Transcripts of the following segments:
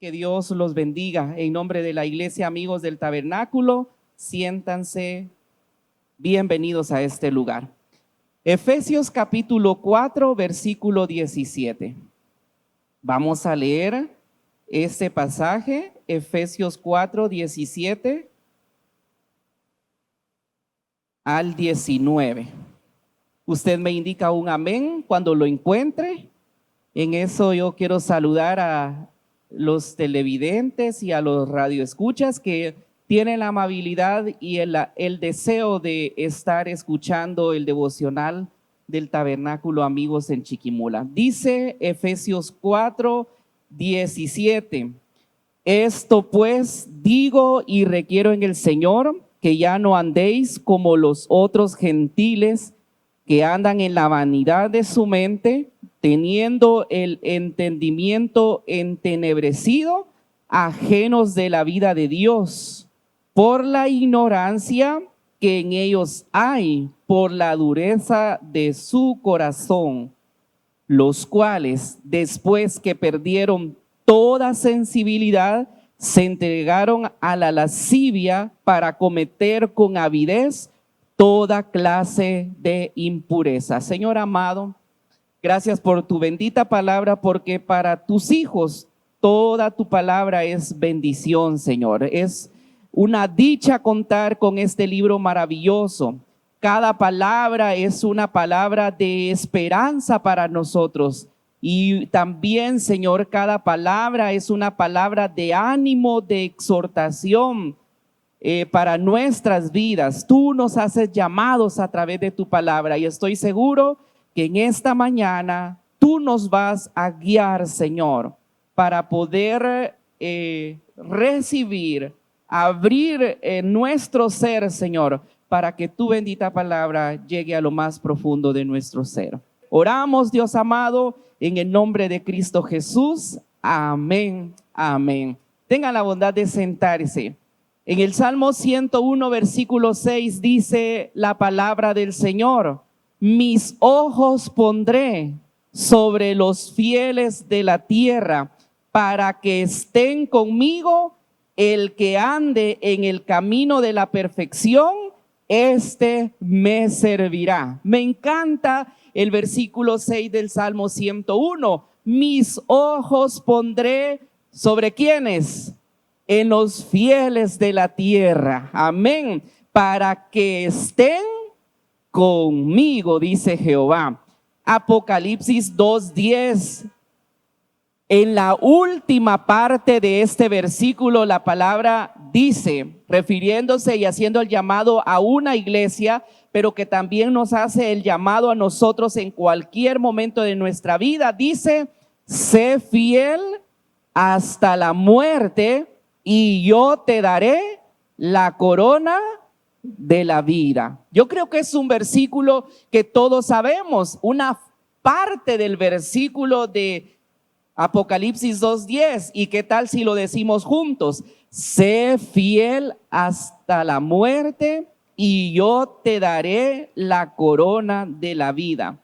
Que Dios los bendiga. En nombre de la Iglesia Amigos del Tabernáculo, siéntanse bienvenidos a este lugar. Efesios capítulo 4, versículo 17. Vamos a leer este pasaje, Efesios 4, 17 al 19. Usted me indica un amén cuando lo encuentre. En eso yo quiero saludar a los televidentes y a los radioescuchas que tienen la amabilidad y el deseo de estar escuchando el devocional del Tabernáculo Amigos en Chiquimula. Dice Efesios 4, 17. Esto pues digo y requiero en el Señor, que ya no andéis como los otros gentiles que andan en la vanidad de su mente, teniendo el entendimiento entenebrecido, ajenos de la vida de Dios, por la ignorancia que en ellos hay, por la dureza de su corazón, los cuales, después que perdieron toda sensibilidad, se entregaron a la lascivia para cometer con avidez toda clase de impureza. Señor amado, gracias por tu bendita palabra, porque para tus hijos toda tu palabra es bendición, Señor. Es una dicha contar con este libro maravilloso. Cada palabra es una palabra de esperanza para nosotros. Y también, Señor, cada palabra es una palabra de ánimo, de exhortación para nuestras vidas. Tú nos haces llamados a través de tu palabra y estoy seguro que en esta mañana tú nos vas a guiar, Señor, para poder recibir, abrir nuestro ser, Señor, para que tu bendita palabra llegue a lo más profundo de nuestro ser. Oramos, Dios amado, en el nombre de Cristo Jesús. Amén, amén. Tengan la bondad de sentarse. En el Salmo 101, versículo 6 dice la palabra del Señor: mis ojos pondré sobre los fieles de la tierra, para que estén conmigo el que ande en el camino de la perfección, este me servirá. Me encanta el versículo 6 del Salmo 101. Mis ojos pondré ¿sobre quiénes? En los fieles de la tierra. Amén. Para que estén conmigo, dice Jehová. Apocalipsis 2:10. En la última parte de este versículo, la palabra dice, refiriéndose y haciendo el llamado a una iglesia, pero que también nos hace el llamado a nosotros en cualquier momento de nuestra vida, dice: sé fiel hasta la muerte y yo te daré la corona de la vida. Yo creo que es un versículo que todos sabemos, una parte del versículo de Apocalipsis 2:10. ¿Y qué tal si lo decimos juntos? Sé fiel hasta la muerte y yo te daré la corona de la vida.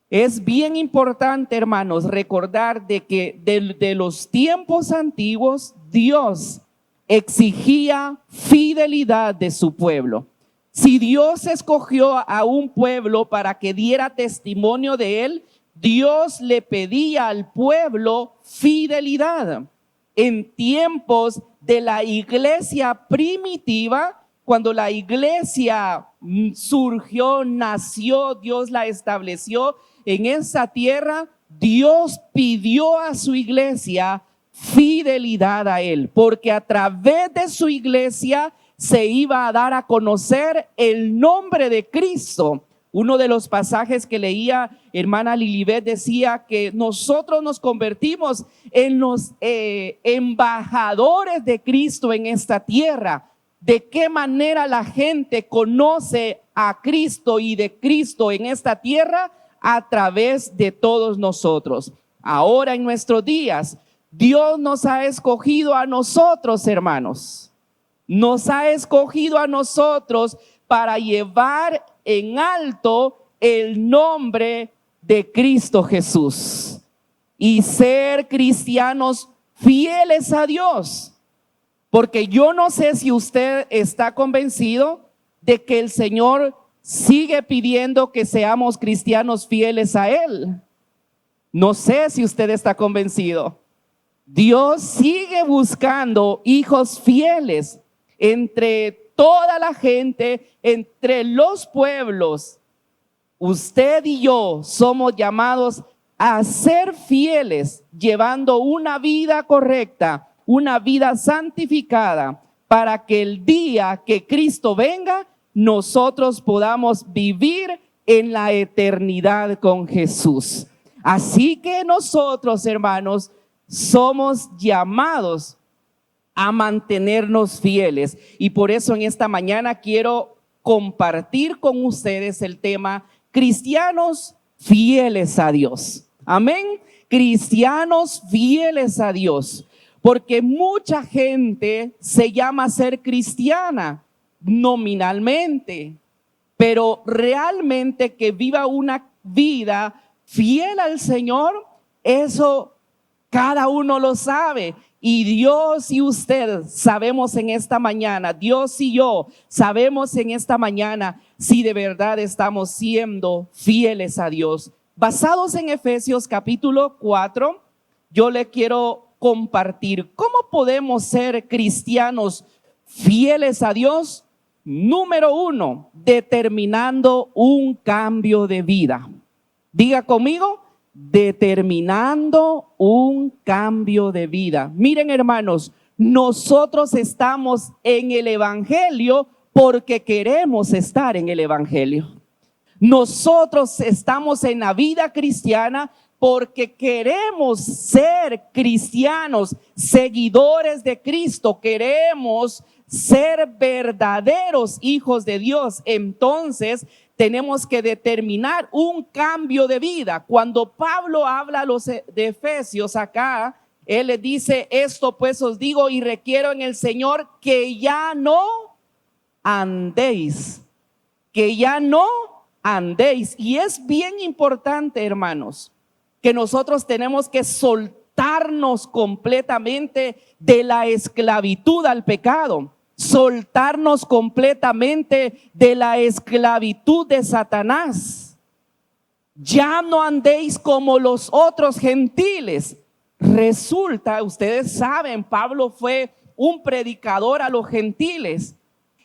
Es bien importante, hermanos, recordar de que de los tiempos antiguos Dios exigía fidelidad de su pueblo. Si Dios escogió a un pueblo para que diera testimonio de él, Dios le pedía al pueblo fidelidad. En tiempos de la iglesia primitiva, cuando la iglesia surgió, nació, Dios la estableció en esa tierra, Dios pidió a su iglesia fidelidad a él, porque a través de su iglesia se iba a dar a conocer el nombre de Cristo. Uno de los pasajes que leía hermana Lilibet decía que nosotros nos convertimos en los embajadores de Cristo en esta tierra. ¿De qué manera la gente conoce a Cristo y de Cristo en esta tierra? A través de todos nosotros. Ahora en nuestros días, Dios nos ha escogido a nosotros, hermanos. Nos ha escogido a nosotros para llevar en alto el nombre de Cristo Jesús y ser cristianos fieles a Dios. Porque yo no sé si usted está convencido de que el Señor sigue pidiendo que seamos cristianos fieles a Él. No sé si usted está convencido. Dios sigue buscando hijos fieles entre toda la gente, entre los pueblos. Usted y yo somos llamados a ser fieles, llevando una vida correcta, una vida santificada, para que el día que Cristo venga, nosotros podamos vivir en la eternidad con Jesús. Así que nosotros, hermanos, somos llamados a mantenernos fieles. Y por eso en esta mañana quiero compartir con ustedes el tema cristianos fieles a Dios. Amén. Cristianos fieles a Dios. Porque mucha gente se llama ser cristiana nominalmente, pero realmente que viva una vida fiel al Señor, eso cada uno lo sabe. Y Dios y usted sabemos en esta mañana, Dios y yo sabemos en esta mañana si de verdad estamos siendo fieles a Dios. Basados en Efesios capítulo 4, yo le quiero compartir cómo podemos ser cristianos fieles a Dios. Número 1, determinando un cambio de vida. Diga conmigo, determinando un cambio de vida. Miren, hermanos, nosotros estamos en el Evangelio porque queremos estar en el Evangelio. Nosotros estamos en la vida cristiana porque queremos ser cristianos, seguidores de Cristo, queremos ser verdaderos hijos de Dios. Entonces tenemos que determinar un cambio de vida. Cuando Pablo habla a los de Efesios acá, él les dice: esto pues os digo y requiero en el Señor que ya no andéis, que ya no andéis. Y es bien importante, hermanos, que nosotros tenemos que soltarnos completamente de la esclavitud al pecado, soltarnos completamente de la esclavitud de Satanás. Ya no andéis como los otros gentiles. Resulta, ustedes saben, Pablo fue un predicador a los gentiles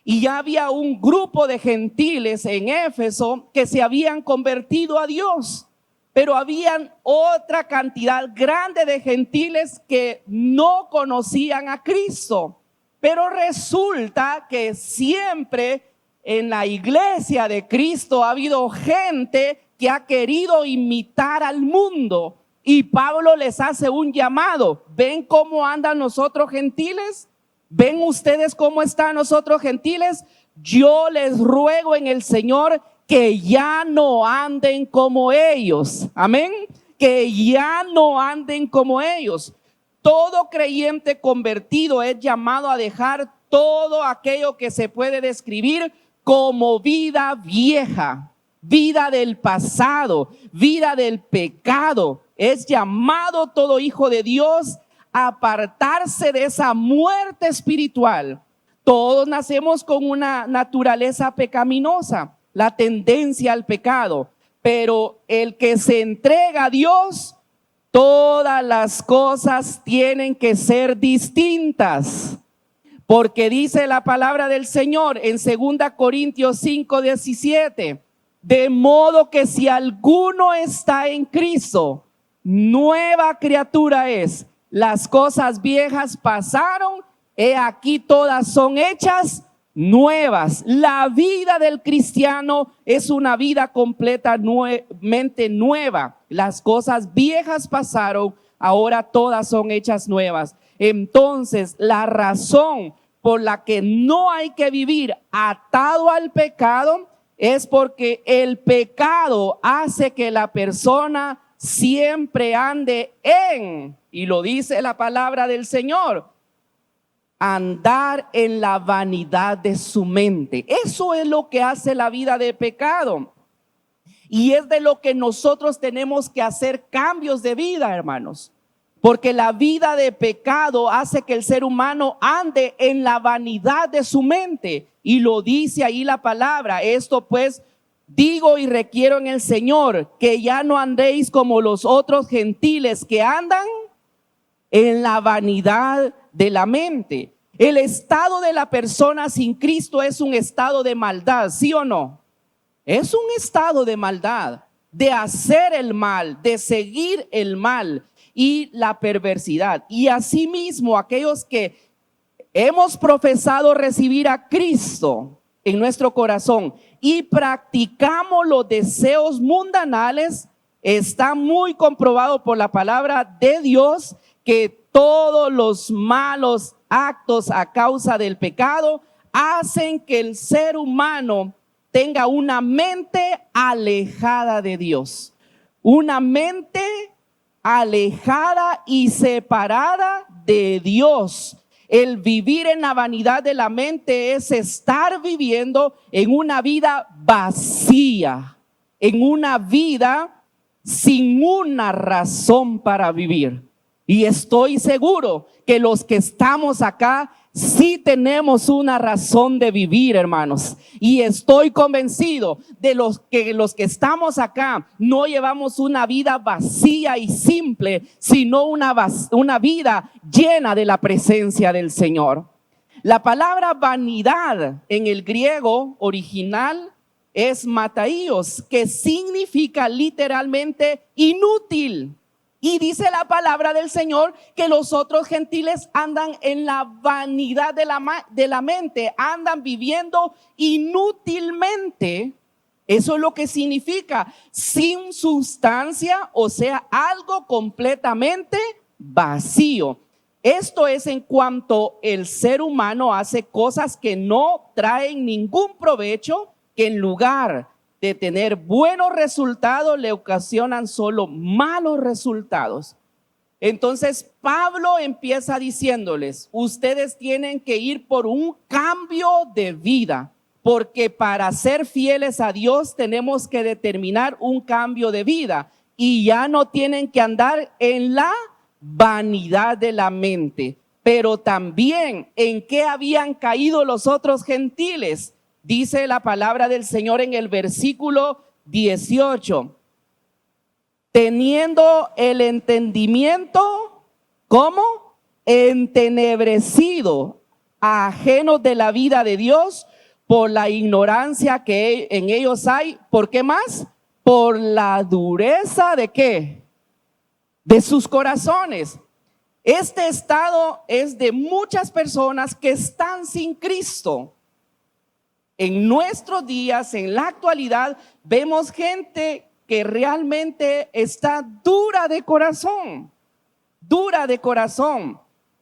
y ya había un grupo de gentiles en Éfeso que se habían convertido a Dios. Pero habían otra cantidad grande de gentiles que no conocían a Cristo. Pero resulta que siempre en la iglesia de Cristo ha habido gente que ha querido imitar al mundo. Y Pablo les hace un llamado. ¿Ven cómo andan nosotros gentiles? ¿Ven ustedes cómo están nosotros gentiles? Yo les ruego en el Señor que ya no anden como ellos. Amén. Que ya no anden como ellos. Todo creyente convertido es llamado a dejar todo aquello que se puede describir como vida vieja, vida del pasado, vida del pecado. Es llamado todo hijo de Dios a apartarse de esa muerte espiritual. Todos nacemos con una naturaleza pecaminosa, la tendencia al pecado, pero el que se entrega a Dios, todas las cosas tienen que ser distintas, porque dice la palabra del Señor en 2 Corintios 5:17, de modo que si alguno está en Cristo, nueva criatura es, las cosas viejas pasaron, he aquí todas son hechas nuevas. La vida del cristiano es una vida completamente nueva. Las cosas viejas pasaron, ahora todas son hechas nuevas. Entonces, la razón por la que no hay que vivir atado al pecado es porque el pecado hace que la persona siempre ande en, y lo dice la palabra del Señor, andar en la vanidad de su mente. Eso es lo que hace la vida de pecado. Y es de lo que nosotros tenemos que hacer cambios de vida, hermanos. porque la vida de pecado hace que el ser humano ande en la vanidad de su mente. Y lo dice ahí la palabra. Esto pues digo y requiero en el Señor, que ya no andéis como los otros gentiles que andan en la vanidad de la mente. El estado de la persona sin Cristo es un estado de maldad, ¿sí o no? Es un estado de maldad, de hacer el mal, de seguir el mal y la perversidad. Y asimismo, aquellos que hemos profesado recibir a Cristo en nuestro corazón y practicamos los deseos mundanales, está muy comprobado por la palabra de Dios que todos los malos actos a causa del pecado hacen que el ser humano tenga una mente alejada de Dios, una mente alejada y separada de Dios. El vivir en la vanidad de la mente es estar viviendo en una vida vacía, en una vida sin una razón para vivir. Y estoy seguro que los que estamos acá sí tenemos una razón de vivir, hermanos. Y estoy convencido de los que estamos acá no llevamos una vida vacía y simple, sino una vida llena de la presencia del Señor. La palabra vanidad en el griego original es mataios, que significa literalmente inútil. Y dice la palabra del Señor que los otros gentiles andan en la vanidad de la mente, andan viviendo inútilmente. Eso es lo que significa sin sustancia, o sea, algo completamente vacío. Esto es en cuanto el ser humano hace cosas que no traen ningún provecho, que en lugar de tener buenos resultados le ocasionan solo malos resultados. Entonces Pablo empieza diciéndoles: ustedes tienen que ir por un cambio de vida, porque para ser fieles a Dios tenemos que determinar un cambio de vida y ya no tienen que andar en la vanidad de la mente. Pero también, ¿en qué habían caído los otros gentiles? Dice la palabra del Señor en el versículo 18, teniendo el entendimiento, ¿cómo? Entenebrecido, ajenos de la vida de Dios por la ignorancia que en ellos hay. ¿Por qué más? Por la dureza de ¿qué? De sus corazones. Este estado es de muchas personas que están sin Cristo. En nuestros días, en la actualidad, vemos gente que realmente está dura de corazón,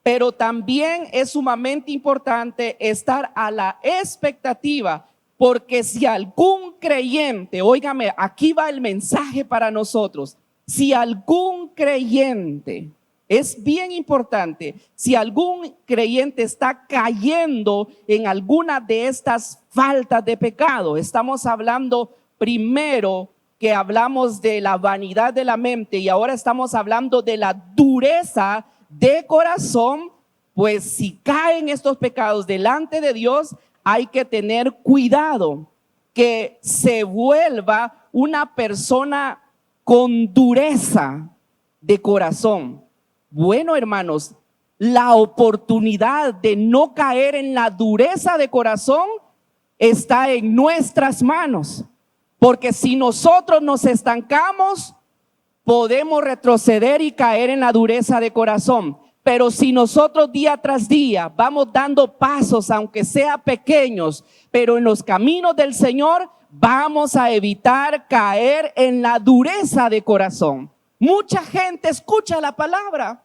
pero también es sumamente importante estar a la expectativa, porque si algún creyente, óigame, aquí va el mensaje para nosotros, si algún creyente, es bien importante, si algún creyente está cayendo en alguna de estas faltas de pecado, estamos hablando primero que hablamos de la vanidad de la mente y ahora estamos hablando de la dureza de corazón, pues si caen estos pecados delante de Dios, hay que tener cuidado que se vuelva una persona con dureza de corazón. Bueno, hermanos, la oportunidad de no caer en la dureza de corazón está en nuestras manos, porque si nosotros nos estancamos, podemos retroceder y caer en la dureza de corazón. Pero si nosotros día tras día vamos dando pasos, aunque sea pequeños, pero en los caminos del Señor, vamos a evitar caer en la dureza de corazón. Mucha gente escucha la palabra,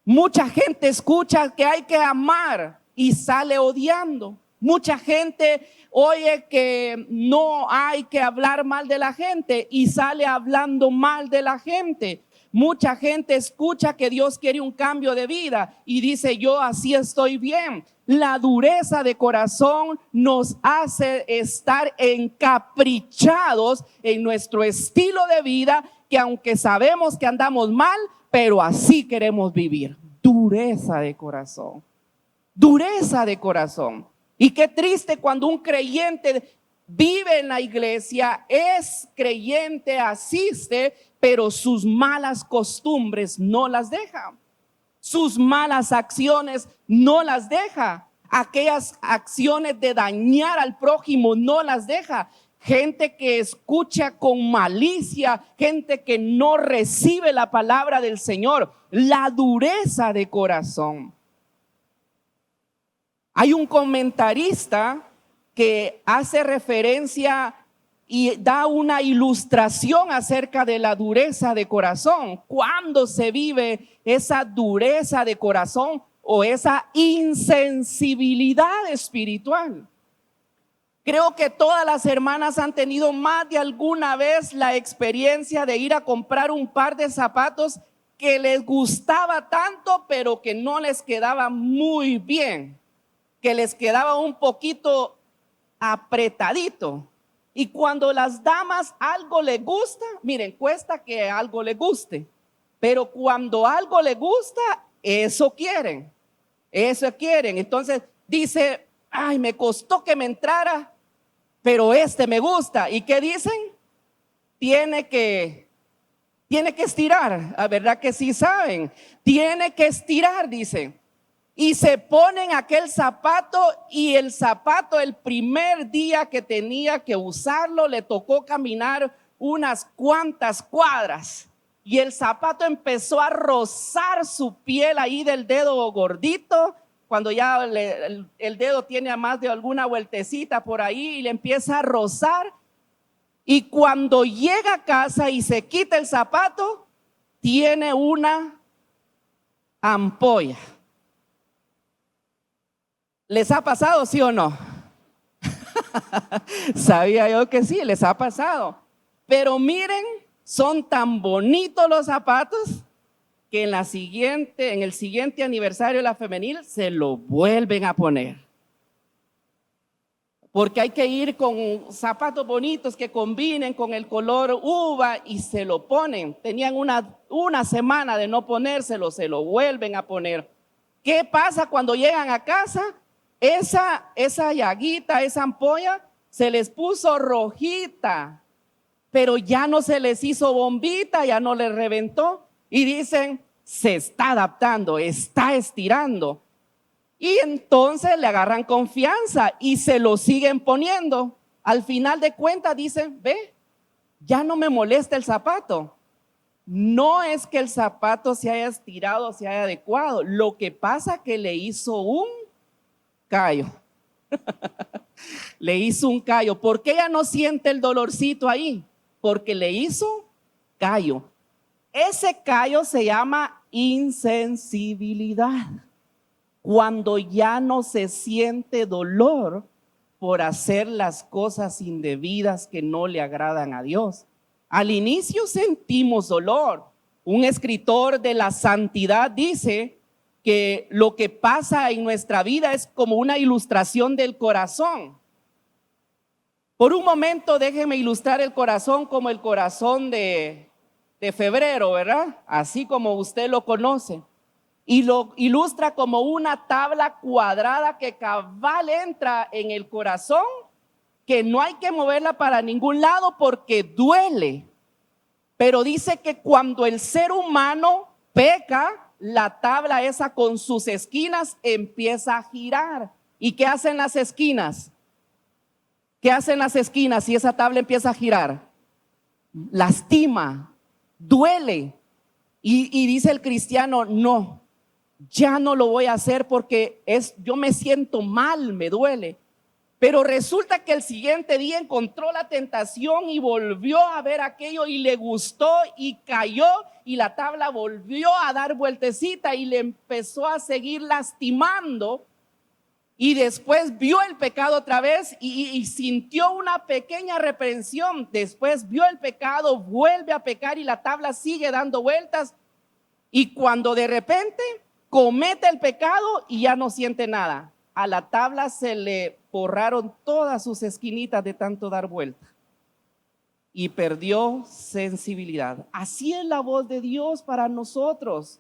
mucha gente escucha que hay que amar y sale odiando. Mucha gente oye que no hay que hablar mal de la gente y sale hablando mal de la gente. Mucha gente escucha que Dios quiere un cambio de vida y dice: yo así estoy bien. La dureza de corazón nos hace estar encaprichados en nuestro estilo de vida, que aunque sabemos que andamos mal, pero así queremos vivir. Dureza de corazón. Dureza de corazón. Y qué triste cuando un creyente vive en la iglesia, es creyente, asiste, pero sus malas costumbres no las deja. Sus malas acciones no las deja. Aquellas acciones de dañar al prójimo no las deja. Gente que escucha con malicia, gente que no recibe la palabra del Señor. La dureza de corazón. Hay un comentarista que hace referencia y da una ilustración acerca de la dureza de corazón. ¿Cuándo se vive esa dureza de corazón o esa insensibilidad espiritual? Creo que todas las hermanas han tenido más de alguna vez la experiencia de ir a comprar un par de zapatos que les gustaba tanto, pero que no les quedaba muy bien, que les quedaba un poquito apretadito. Y cuando las damas algo les gusta, miren, cuesta que algo les guste, pero cuando algo les gusta, eso quieren. Entonces dice, ay, me costó que me entrara, pero me gusta. ¿Y qué dicen? Tiene que estirar. La verdad que sí saben. Tiene que estirar, dicen. Y se ponen aquel zapato, y el zapato, el primer día que tenía que usarlo, le tocó caminar unas cuantas cuadras. Y el zapato empezó a rozar su piel ahí del dedo gordito, cuando ya el dedo tiene a más de alguna vueltecita por ahí, y le empieza a rozar. Y cuando llega a casa y se quita el zapato, tiene una ampolla. ¿Les ha pasado, sí o no? Sabía yo que sí, les ha pasado. Pero miren, son tan bonitos los zapatos que en el siguiente aniversario de la femenil se lo vuelven a poner. Porque hay que ir con zapatos bonitos que combinen con el color uva, y se lo ponen. Tenían una semana de no ponérselo, se lo vuelven a poner. ¿Qué pasa cuando llegan a casa? Esa llaguita, esa ampolla, se les puso rojita, pero ya no se les hizo bombita, ya no les reventó. Y dicen, se está adaptando, está estirando. Y entonces le agarran confianza y se lo siguen poniendo. Al final de cuentas dicen, ve, ya no me molesta el zapato. No es que el zapato se haya estirado, se haya adecuado. Lo que pasa es que le hizo un callo. Le hizo un callo. ¿Por qué ella no siente el dolorcito ahí? Porque le hizo callo. Ese callo se llama insensibilidad. Cuando ya no se siente dolor por hacer las cosas indebidas que no le agradan a Dios. Al inicio sentimos dolor. Un escritor de la santidad dice que lo que pasa en nuestra vida es como una ilustración del corazón. Por un momento déjeme ilustrar el corazón como el corazón de febrero, ¿verdad? Así como usted lo conoce. Y lo ilustra como una tabla cuadrada que cabal entra en el corazón, que no hay que moverla para ningún lado porque duele. Pero dice que cuando el ser humano peca, la tabla esa con sus esquinas empieza a girar. ¿Y qué hacen las esquinas? ¿Qué hacen las esquinas si esa tabla empieza a girar? Lastima, duele. Y dice el cristiano, no, ya no lo voy a hacer porque yo me siento mal, me duele. Pero resulta que el siguiente día encontró la tentación y volvió a ver aquello y le gustó y cayó, y la tabla volvió a dar vueltecita y le empezó a seguir lastimando. Y después vio el pecado otra vez y sintió una pequeña reprensión. Después vio el pecado, vuelve a pecar y la tabla sigue dando vueltas. Y cuando de repente comete el pecado y ya no siente nada, a la tabla se le borraron todas sus esquinitas de tanto dar vuelta. y perdió sensibilidad. Así es la voz de Dios para nosotros.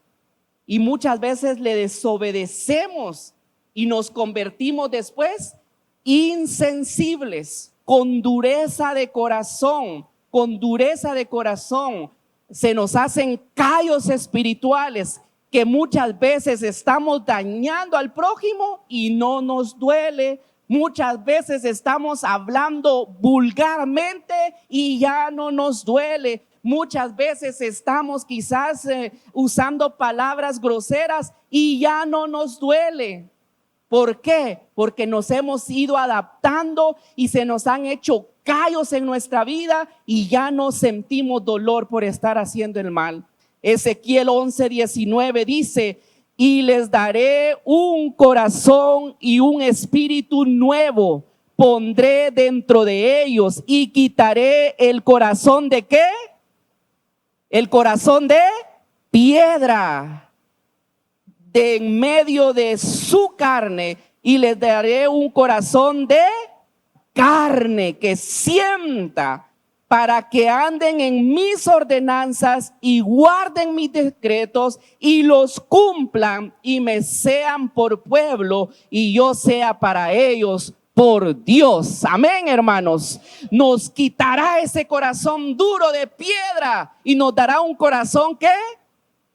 Y muchas veces le desobedecemos y nos convertimos después insensibles, con dureza de corazón, se nos hacen callos espirituales que muchas veces estamos dañando al prójimo y no nos duele. Muchas veces estamos hablando vulgarmente y ya no nos duele. Muchas veces estamos quizás usando palabras groseras y ya no nos duele. ¿Por qué? Porque nos hemos ido adaptando y se nos han hecho callos en nuestra vida y ya no sentimos dolor por estar haciendo el mal. Ezequiel 11:19 dice: y les daré un corazón y un espíritu nuevo pondré dentro de ellos y quitaré el corazón ¿de qué? El corazón de piedra de en medio de su carne y les daré un corazón de carne que sienta, para que anden en mis ordenanzas y guarden mis decretos y los cumplan y me sean por pueblo y yo sea para ellos por Dios. Amén, hermanos. Nos quitará ese corazón duro de piedra y nos dará un corazón ¿qué?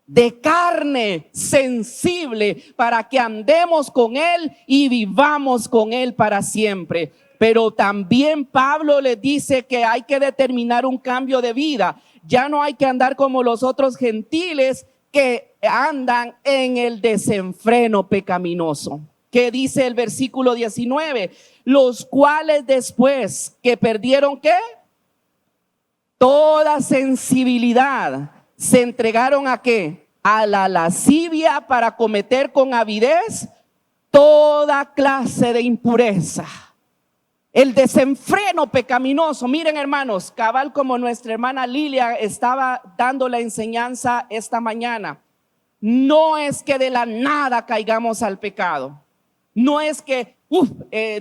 De carne, sensible, para que andemos con Él y vivamos con Él para siempre. Pero también Pablo les dice que hay que determinar un cambio de vida. Ya no hay que andar como los otros gentiles que andan en el desenfreno pecaminoso. ¿Qué dice el versículo 19? Los cuales después que perdieron ¿qué? Toda sensibilidad, se entregaron ¿a qué? A la lascivia para cometer con avidez toda clase de impureza. El desenfreno pecaminoso. Miren, hermanos, cabal como nuestra hermana Lilia estaba dando la enseñanza esta mañana. No es que de la nada caigamos al pecado. No es que,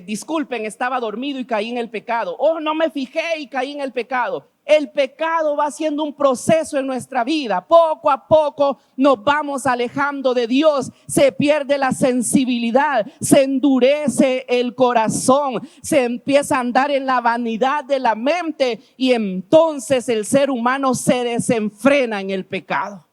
disculpen, estaba dormido y caí en el pecado. No me fijé y caí en el pecado. El pecado va siendo un proceso en nuestra vida. Poco a poco nos vamos alejando de Dios. Se pierde la sensibilidad, se endurece el corazón, se empieza a andar en la vanidad de la mente y entonces el ser humano se desenfrena en el pecado.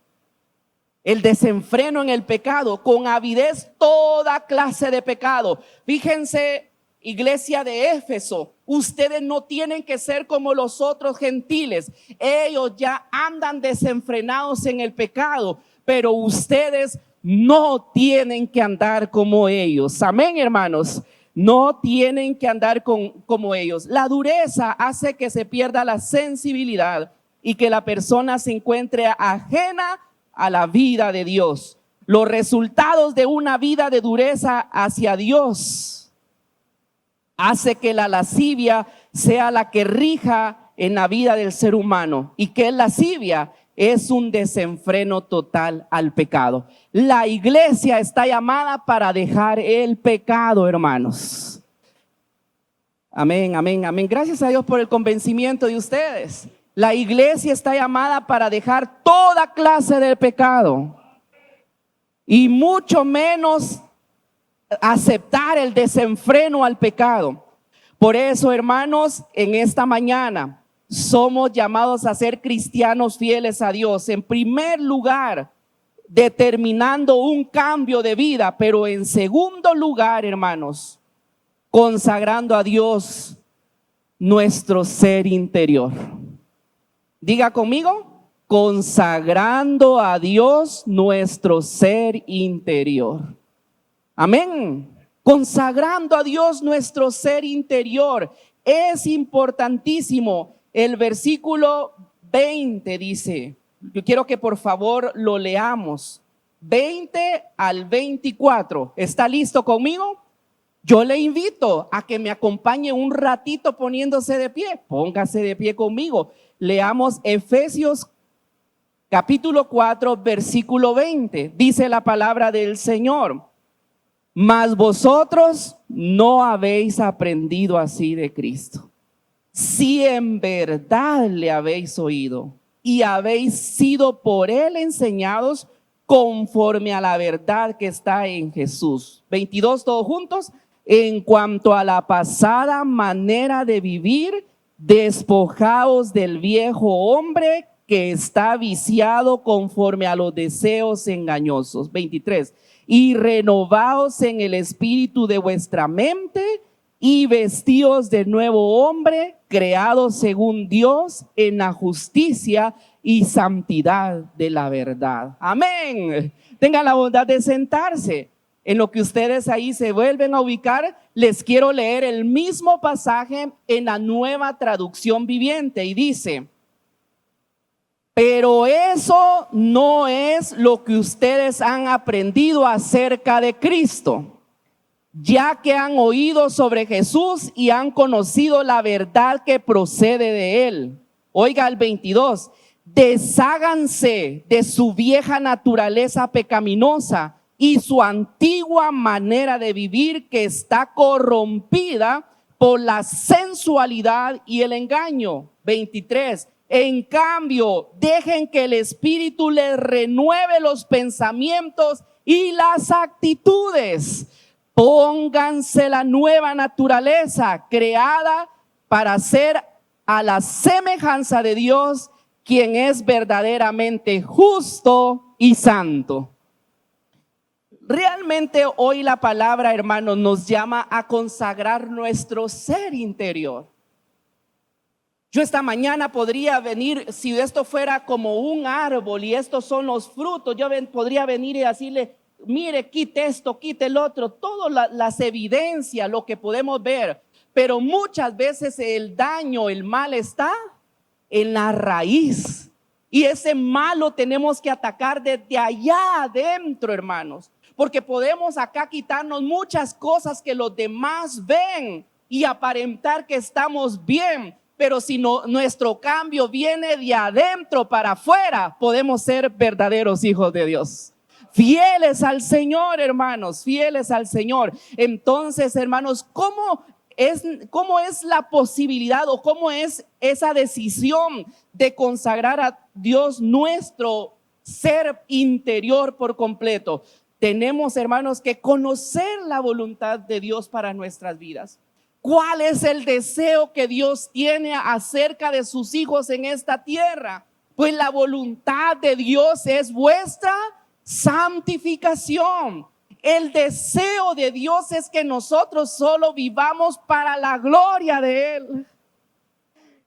El desenfreno en el pecado, con avidez toda clase de pecado. Fíjense, iglesia de Éfeso, ustedes no tienen que ser como los otros gentiles. Ellos ya andan desenfrenados en el pecado, pero ustedes no tienen que andar como ellos. Amén, hermanos. No tienen que andar como ellos. La dureza hace que se pierda la sensibilidad y que la persona se encuentre ajena a la vida de Dios. Los resultados de una vida de dureza hacia Dios hace que la lascivia sea la que rija en la vida del ser humano. ¿Y qué es lascivia? Es un desenfreno total al pecado. La iglesia está llamada para dejar el pecado, hermanos. Amén, amén, amén. Gracias a Dios por el convencimiento de ustedes. La iglesia está llamada para dejar toda clase de pecado y mucho menos aceptar el desenfreno al pecado. Por eso, hermanos, en esta mañana somos llamados a ser cristianos fieles a Dios. En primer lugar, determinando un cambio de vida, pero en segundo lugar, hermanos, consagrando a Dios nuestro ser interior. Diga conmigo, consagrando a Dios nuestro ser interior. Amén. Consagrando a Dios nuestro ser interior. Es importantísimo. El versículo 20 dice, yo quiero que por favor lo leamos. 20 al 24. ¿Está listo conmigo? Yo le invito a que me acompañe un ratito poniéndose de pie. Póngase de pie conmigo. Leamos Efesios capítulo 4, versículo 20. Dice la palabra del Señor: mas vosotros no habéis aprendido así de Cristo, si en verdad le habéis oído y habéis sido por él enseñados conforme a la verdad que está en Jesús. 22, todos juntos. En cuanto a la pasada manera de vivir, despojaos del viejo hombre que está viciado conforme a los deseos engañosos. 23. Y renovaos en el espíritu de vuestra mente y vestíos de nuevo hombre, creado según Dios en la justicia y santidad de la verdad. Amén. Tengan la bondad de sentarse. En lo que ustedes ahí se vuelven a ubicar, les quiero leer el mismo pasaje en la Nueva Traducción Viviente y dice: pero eso no es lo que ustedes han aprendido acerca de Cristo, ya que han oído sobre Jesús y han conocido la verdad que procede de él. Oiga el 22, desháganse de su vieja naturaleza pecaminosa y su antigua manera de vivir que está corrompida por la sensualidad y el engaño. 23, en cambio, dejen que el Espíritu les renueve los pensamientos y las actitudes. Pónganse la nueva naturaleza creada para ser a la semejanza de Dios, quien es verdaderamente justo y santo. Realmente hoy la palabra, hermanos, nos llama a consagrar nuestro ser interior. Yo esta mañana podría venir, si esto fuera como un árbol y estos son los frutos, yo podría venir y decirle: mire, quite esto, quite el otro, todas las evidencias, lo que podemos ver. Pero muchas veces el daño, el mal está en la raíz. Y ese mal lo tenemos que atacar desde allá adentro, hermanos. Porque podemos acá quitarnos muchas cosas que los demás ven y aparentar que estamos bien. Pero si no, nuestro cambio viene de adentro para afuera, podemos ser verdaderos hijos de Dios. Fieles al Señor, hermanos, fieles al Señor. Entonces, hermanos, ¿cómo es la posibilidad o cómo es esa decisión de consagrar a Dios nuestro ser interior por completo? Tenemos, hermanos, que conocer la voluntad de Dios para nuestras vidas. ¿Cuál es el deseo que Dios tiene acerca de sus hijos en esta tierra? Pues la voluntad de Dios es vuestra santificación. El deseo de Dios es que nosotros solo vivamos para la gloria de Él.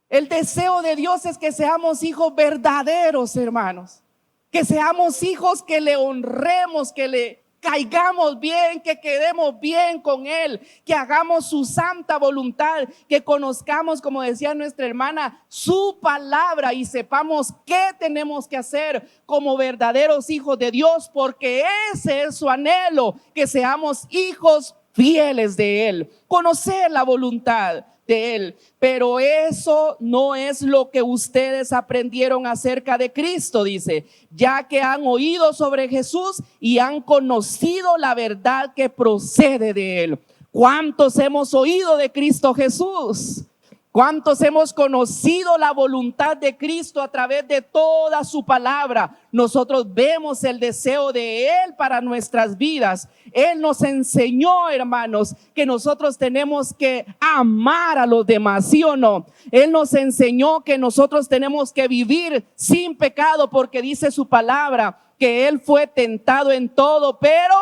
El deseo de Dios es que seamos hijos verdaderos, hermanos. Que seamos hijos que le honremos, que le caigamos bien, que quedemos bien con Él, que hagamos su santa voluntad, que conozcamos, como decía nuestra hermana, su palabra y sepamos qué tenemos que hacer como verdaderos hijos de Dios, porque ese es su anhelo, que seamos hijos fieles de Él, conocer la voluntad de Él. Pero eso no es lo que ustedes aprendieron acerca de Cristo, dice, ya que han oído sobre Jesús y han conocido la verdad que procede de Él. ¿Cuántos hemos oído de Cristo Jesús? ¿Cuántos hemos conocido la voluntad de Cristo a través de toda su palabra? Nosotros vemos el deseo de Él para nuestras vidas. Él nos enseñó, hermanos, que nosotros tenemos que amar a los demás, ¿sí o no? Él nos enseñó que nosotros tenemos que vivir sin pecado, porque dice su palabra que Él fue tentado en todo, pero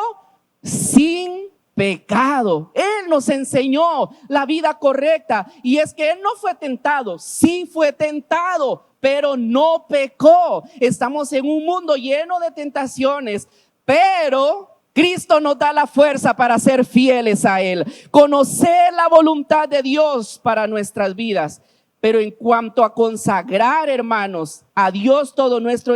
sin pecado. Él nos enseñó la vida correcta, y es que Él no fue tentado, sí fue tentado, pero no pecó. Estamos en un mundo lleno de tentaciones, pero Cristo nos da la fuerza para ser fieles a Él, conocer la voluntad de Dios para nuestras vidas. Pero en cuanto a consagrar, hermanos, a Dios todo nuestro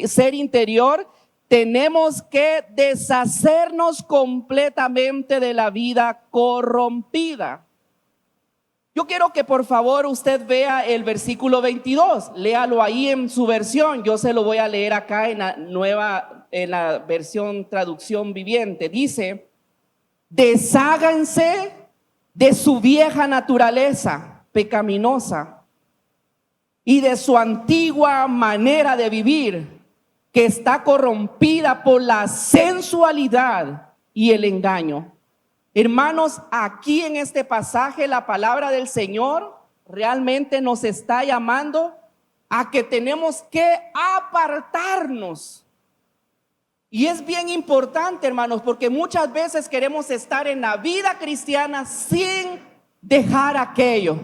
ser interior, tenemos que deshacernos completamente de la vida corrompida. Yo quiero que por favor usted vea el versículo 22, léalo ahí en su versión. Yo se lo voy a leer acá en la versión Traducción Viviente. Dice: desháganse de su vieja naturaleza pecaminosa y de su antigua manera de vivir, que está corrompida por la sensualidad y el engaño. Hermanos, aquí en este pasaje la palabra del Señor realmente nos está llamando a que tenemos que apartarnos. Y es bien importante, hermanos, porque muchas veces queremos estar en la vida cristiana sin dejar aquello,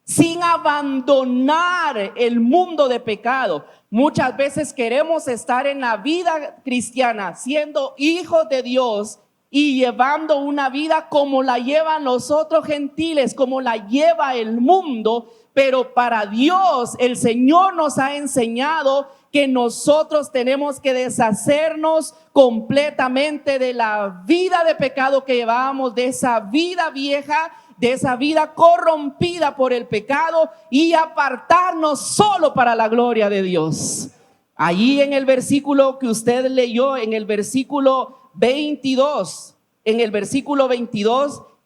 sin abandonar el mundo de pecado. Muchas veces queremos estar en la vida cristiana siendo hijos de Dios y llevando una vida como la llevan los otros gentiles, como la lleva el mundo. Pero para Dios, el Señor nos ha enseñado que nosotros tenemos que deshacernos completamente de la vida de pecado que llevábamos, de esa vida vieja, de esa vida corrompida por el pecado, y apartarnos solo para la gloria de Dios. Allí en el versículo que usted leyó, en el versículo 22,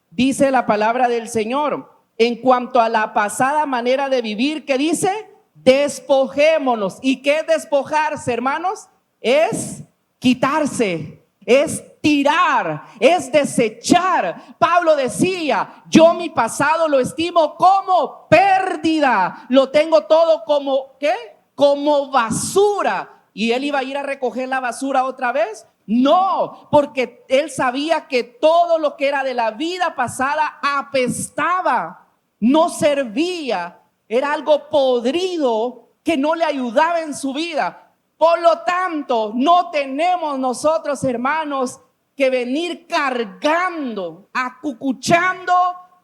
dice la palabra del Señor, en cuanto a la pasada manera de vivir, ¿qué dice? Despojémonos. ¿Y qué es despojarse, hermanos? Es quitarse, es tirar, es desechar. Pablo decía, yo mi pasado lo estimo como pérdida, lo tengo todo como, ¿qué? Como basura. ¿Y él iba a ir a recoger la basura otra vez? No, porque él sabía que todo lo que era de la vida pasada apestaba, no servía, era algo podrido que no le ayudaba en su vida. Por lo tanto, no tenemos nosotros, hermanos, que venir cargando, acucuchando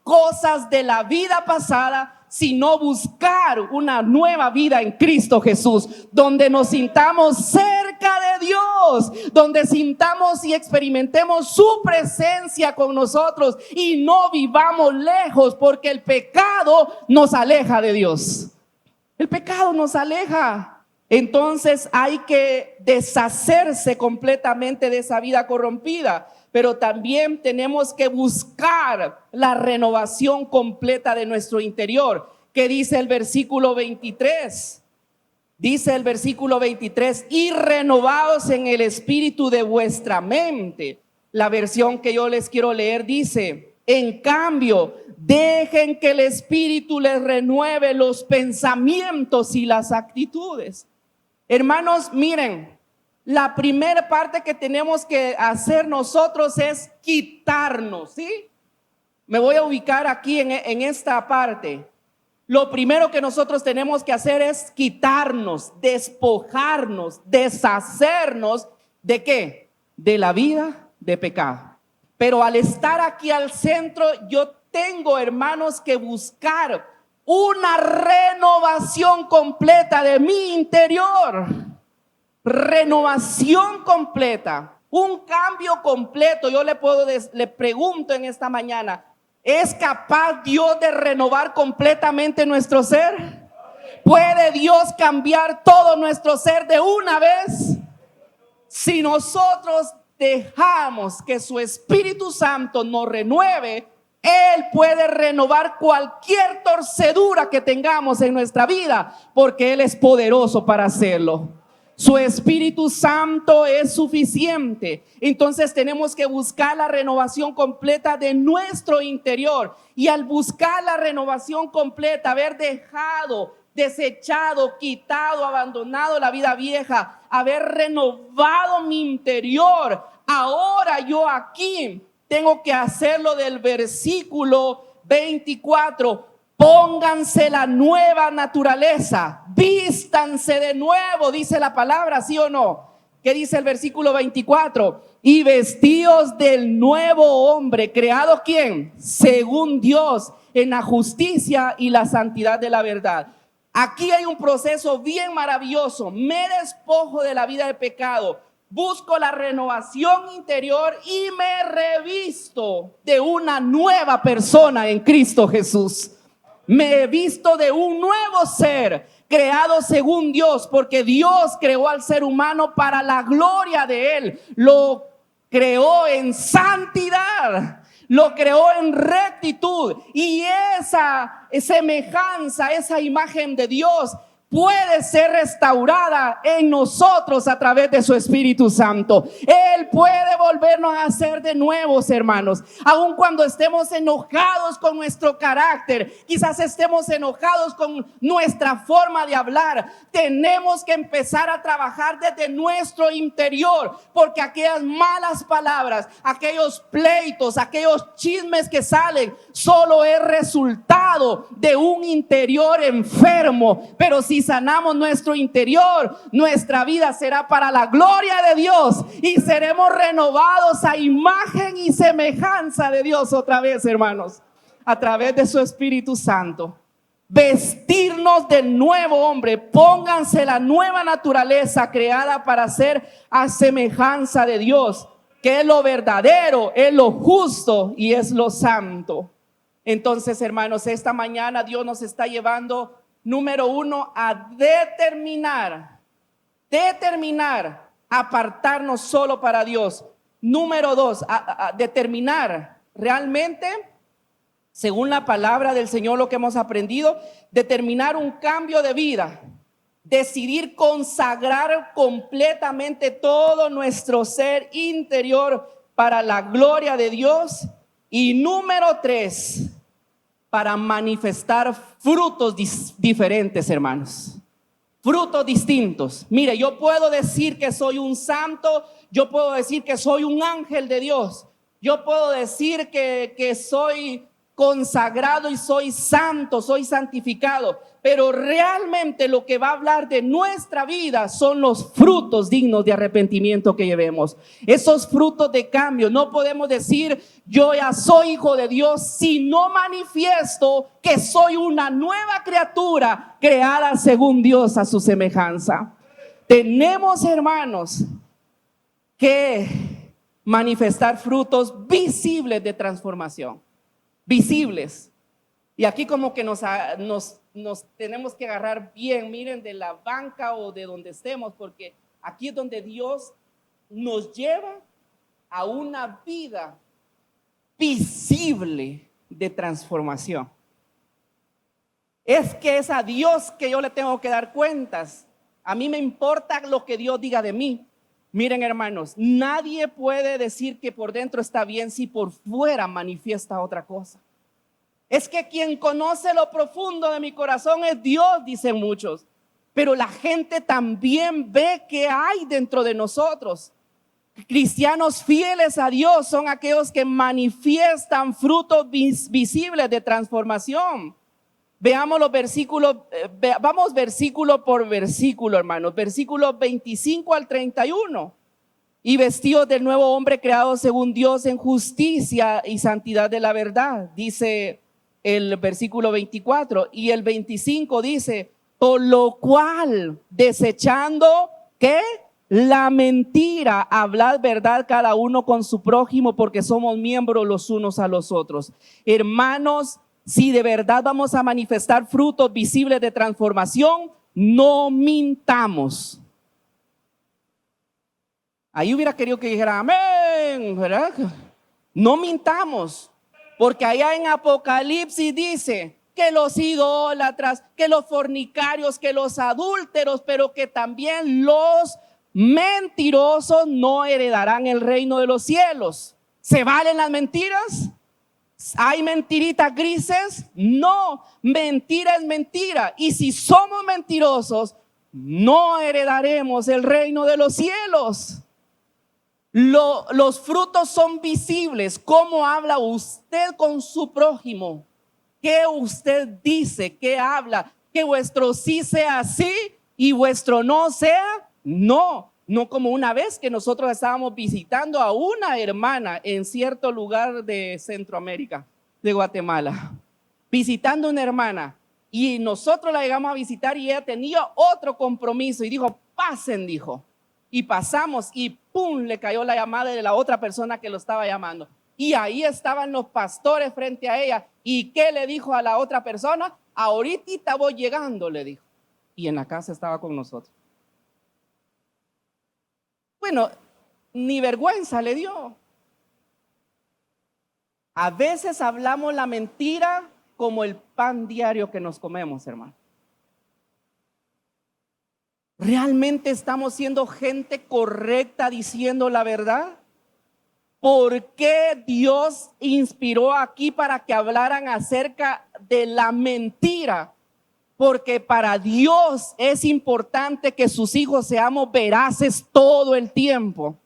cosas de la vida pasada, sino buscar una nueva vida en Cristo Jesús, donde nos sintamos cerca de Dios, donde sintamos y experimentemos su presencia con nosotros y no vivamos lejos, porque el pecado nos aleja de Dios. El pecado nos aleja. Entonces hay que deshacerse completamente de esa vida corrompida, pero también tenemos que buscar la renovación completa de nuestro interior. ¿Qué dice el versículo 23? Dice el versículo 23, y renovados en el espíritu de vuestra mente. La versión que yo les quiero leer dice, en cambio, dejen que el espíritu les renueve los pensamientos y las actitudes. Hermanos, miren, la primera parte que tenemos que hacer nosotros es quitarnos, ¿sí? Me voy a ubicar aquí en esta parte. Lo primero que nosotros tenemos que hacer es quitarnos, despojarnos, deshacernos ¿de qué? De la vida de pecado. Pero al estar aquí al centro, yo tengo, hermanos, que buscar una renovación completa de mi interior. Renovación completa, un cambio completo. Yo le pregunto en esta mañana, ¿es capaz Dios de renovar completamente nuestro ser? ¿Puede Dios cambiar todo nuestro ser de una vez? Si nosotros dejamos que su Espíritu Santo nos renueve, Él puede renovar cualquier torcedura que tengamos en nuestra vida, porque Él es poderoso para hacerlo. Su Espíritu Santo es suficiente. Entonces tenemos que buscar la renovación completa de nuestro interior. Y al buscar la renovación completa, haber dejado, desechado, quitado, abandonado la vida vieja, haber renovado mi interior, ahora yo aquí tengo que hacerlo del versículo 24. Pónganse la nueva naturaleza, vístanse de nuevo, dice la palabra, ¿sí o no? ¿Qué dice el versículo 24? Y vestíos del nuevo hombre, creado ¿quién? Según Dios, en la justicia y la santidad de la verdad. Aquí hay un proceso bien maravilloso. Me despojo de la vida de pecado, busco la renovación interior y me revisto de una nueva persona en Cristo Jesús. Me he visto de un nuevo ser, creado según Dios, porque Dios creó al ser humano para la gloria de Él. Lo creó en santidad, lo creó en rectitud, y esa semejanza, esa imagen de Dios puede ser restaurada en nosotros a través de su Espíritu Santo. Él puede volvernos a hacer de nuevos, hermanos. Aun cuando estemos enojados con nuestro carácter, quizás estemos enojados con nuestra forma de hablar, tenemos que empezar a trabajar desde nuestro interior, porque aquellas malas palabras, aquellos pleitos, aquellos chismes que salen, solo es resultado de un interior enfermo. Pero si sanamos nuestro interior, nuestra vida será para la gloria de Dios y seremos renovados a imagen y semejanza de Dios otra vez, hermanos, a través de su Espíritu Santo. Vestirnos del nuevo hombre, pónganse la nueva naturaleza creada para ser a semejanza de Dios, que es lo verdadero, es lo justo y es lo santo. Entonces, hermanos, esta mañana Dios nos está llevando, número uno, a determinar, apartarnos solo para Dios. Número dos, a determinar realmente, según la palabra del Señor, lo que hemos aprendido, determinar un cambio de vida, decidir consagrar completamente todo nuestro ser interior para la gloria de Dios. Y número tres, para manifestar frutos diferentes, hermanos. Frutos distintos. Mire, yo puedo decir que soy un santo, yo puedo decir que soy un ángel de Dios, yo puedo decir que soy consagrado y soy santo, soy santificado, pero realmente lo que va a hablar de nuestra vida son los frutos dignos de arrepentimiento que llevemos, esos frutos de cambio. No podemos decir yo ya soy hijo de Dios si no manifiesto que soy una nueva criatura creada según Dios a su semejanza. Tenemos, hermanos, que manifestar frutos visibles de transformación. Visibles. Y aquí como que nos tenemos que agarrar bien, miren, de la banca o de donde estemos, porque aquí es donde Dios nos lleva a una vida visible de transformación. Es que es a Dios que yo le tengo que dar cuentas. A mí me importa lo que Dios diga de mí. Miren, hermanos, nadie puede decir que por dentro está bien si por fuera manifiesta otra cosa. Es que quien conoce lo profundo de mi corazón es Dios, dicen muchos. Pero la gente también ve qué hay dentro de nosotros. Cristianos fieles a Dios son aquellos que manifiestan frutos visibles de transformación. Veamos los versículos, vamos versículo por versículo, hermanos. Versículos 25 al 31. Y vestidos del nuevo hombre creado según Dios en justicia y santidad de la verdad, dice el versículo 24. Y el 25 dice, por lo cual, desechando, ¿qué? La mentira, hablad verdad cada uno con su prójimo, porque somos miembros los unos a los otros. Hermanos, si de verdad vamos a manifestar frutos visibles de transformación, no mintamos. Ahí hubiera querido que dijera amén, ¿verdad? No mintamos, porque allá en Apocalipsis dice que los idólatras, que los fornicarios, que los adúlteros, pero que también los mentirosos no heredarán el reino de los cielos. ¿Se valen las mentiras? ¿Hay mentiritas grises? No, mentira es mentira. Y si somos mentirosos, no heredaremos el reino de los cielos. Los frutos son visibles. ¿Cómo habla usted con su prójimo? ¿Qué usted dice? ¿Qué habla? Que vuestro sí sea sí y vuestro no sea no. No como una vez que nosotros estábamos visitando a una hermana en cierto lugar de Centroamérica, de Guatemala, visitando una hermana, y nosotros la llegamos a visitar y ella tenía otro compromiso y dijo, pasen, dijo, y pasamos y pum, le cayó la llamada de la otra persona que lo estaba llamando, y ahí estaban los pastores frente a ella. ¿Y qué le dijo a la otra persona? Ahorita voy llegando, le dijo, y en la casa estaba con nosotros. Bueno, ni vergüenza le dio. A veces hablamos la mentira como el pan diario que nos comemos, hermano. ¿Realmente estamos siendo gente correcta diciendo la verdad? ¿Por qué Dios inspiró aquí para que hablaran acerca de la mentira? Porque para Dios es importante que sus hijos seamos veraces todo el tiempo,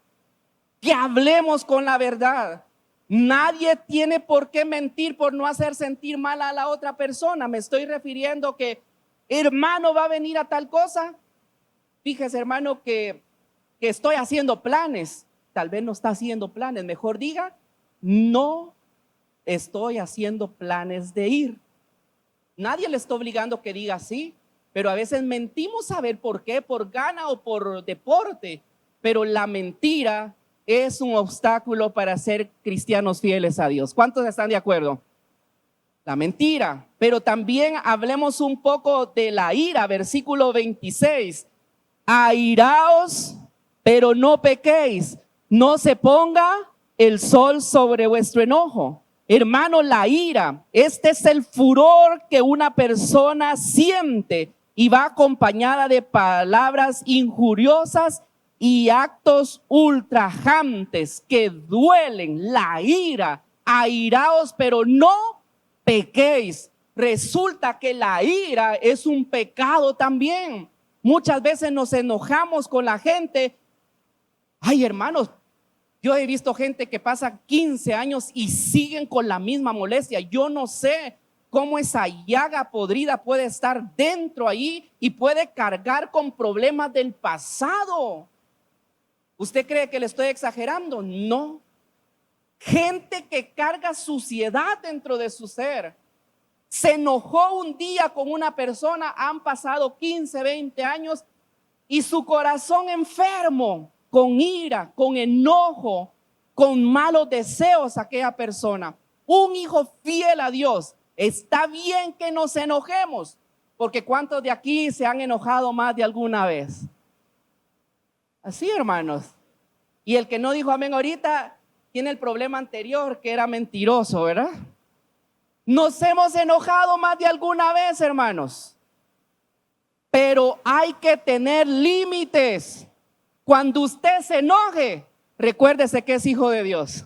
que hablemos con la verdad. Nadie tiene por qué mentir por no hacer sentir mal a la otra persona. Me estoy refiriendo que, hermano, va a venir a tal cosa. Fíjese, hermano, que estoy haciendo planes. Tal vez no está haciendo planes. Mejor diga, no estoy haciendo planes de ir. Nadie le está obligando que diga sí, pero a veces mentimos a ver por qué, por gana o por deporte. Pero la mentira es un obstáculo para ser cristianos fieles a Dios. ¿Cuántos están de acuerdo? La mentira. Pero también hablemos un poco de la ira, versículo 26. Airaos, pero no pequéis. No se ponga el sol sobre vuestro enojo. Hermano, la ira, este es el furor que una persona siente y va acompañada de palabras injuriosas y actos ultrajantes que duelen. La ira, airaos, pero no pequéis. Resulta que la ira es un pecado también. Muchas veces nos enojamos con la gente. Ay, hermanos, yo he visto gente que pasa 15 años y siguen con la misma molestia. Yo no sé cómo esa llaga podrida puede estar dentro ahí y puede cargar con problemas del pasado. ¿Usted cree que le estoy exagerando? No. Gente que carga suciedad dentro de su ser. Se enojó un día con una persona, han pasado 15, 20 años y su corazón enfermo, con ira, con enojo, con malos deseos a aquella persona. Un hijo fiel a Dios. Está bien que nos enojemos, porque ¿cuántos de aquí se han enojado más de alguna vez? Así, hermanos. Y el que no dijo amén ahorita tiene el problema anterior, que era mentiroso, ¿verdad? Nos hemos enojado más de alguna vez, hermanos. Pero hay que tener límites. Cuando usted se enoje, recuérdese que es hijo de Dios.